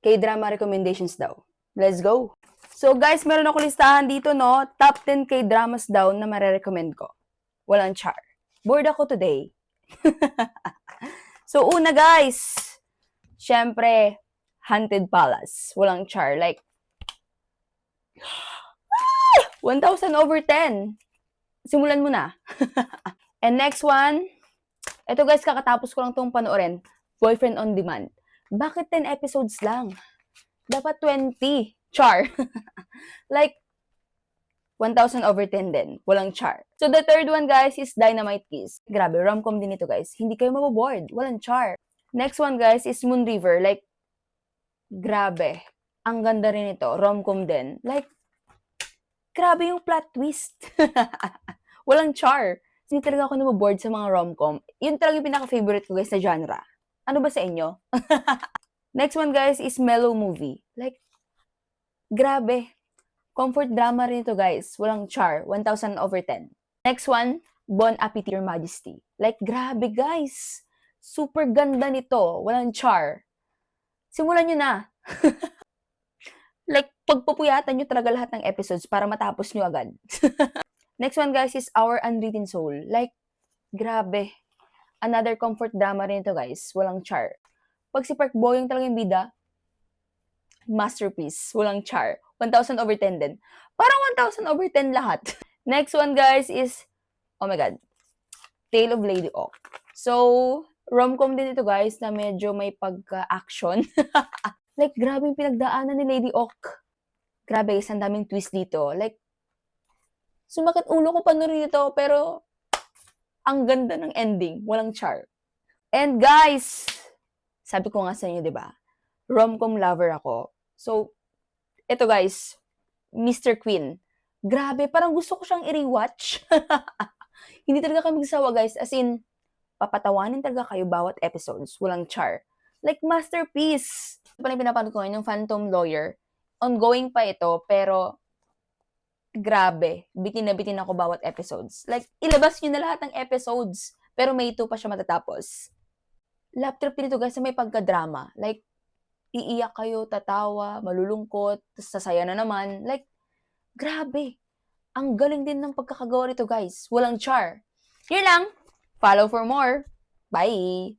K-drama recommendations daw. Let's go! So guys, meron ako listahan dito, no? Top 10 K-dramas daw na marerecommend ko. Walang char. Bored ako today. So una guys, syempre, Haunted Palace. Walang char. Like, 1,000 over 10. Simulan mo na. And next one, ito guys, kakatapos ko lang itong panoorin. Boyfriend on Demand. Bakit 10 episodes lang? Dapat 20. Char. Like, 1,000 over 10 din. Walang char. So the third one guys is Dynamite Kiss. Grabe, rom-com din ito guys. Hindi kayo maboboard. Walang char. Next one guys is Moon River. Like, grabe. Ang ganda rin ito. Rom-com din. Like, grabe yung plot twist. Walang char. Hindi talaga ako naboboard sa mga rom-com. Yun talaga yung pinaka-favorite ko guys na genre. Ano ba sa inyo? Next one guys is Mellow Movie. Like, grabe. Comfort drama rin ito guys. Walang char. 1,000 over 10. Next one, Bon Appetit Your Majesty. Like, grabe guys. Super ganda nito. Walang char. Simulan nyo na. Like, pagpupuyatan nyo talaga lahat ng episodes para matapos nyo agad. Next one guys is Our Unwritten Soul. Like, grabe. Another comfort drama rin ito guys. Walang char. Pag si Park Bo-young talaga yung bida, masterpiece. Walang char. 1,000 over 10 din. Parang 1,000 over 10 lahat. Next one guys is, oh my god, Tale of Lady Oak. So, rom-com din ito guys na medyo may pagka-action. Like, grabe yung pinagdaanan ni Lady Oak. Grabe guys, ang daming twist dito. Like, sumakit ulo ko panoorin ito, pero ang ganda ng ending. Walang char. And guys, sabi ko nga sa inyo, di ba? Rom-com lover ako. So, ito guys, Mr. Queen. Grabe, parang gusto ko siyang i-rewatch. Hindi talaga kami magsawa guys. As in, papatawanin talaga kayo bawat episodes. Walang char. Like, masterpiece. Ito pala yung pinapanood ko ngayon, yung Phantom Lawyer. Ongoing pa ito, pero grabe. Bitin na bitin ako bawat episodes. Like, ilabas nyo na lahat ng episodes. Pero may 2 pa siya matatapos. Lap trip din ito guys na may pagka-drama. Like, iiyak kayo, tatawa, malulungkot, tapos sasaya na naman. Like, grabe. Ang galing din ng pagkakagawa nito guys. Walang char. Yun lang. Follow for more. Bye!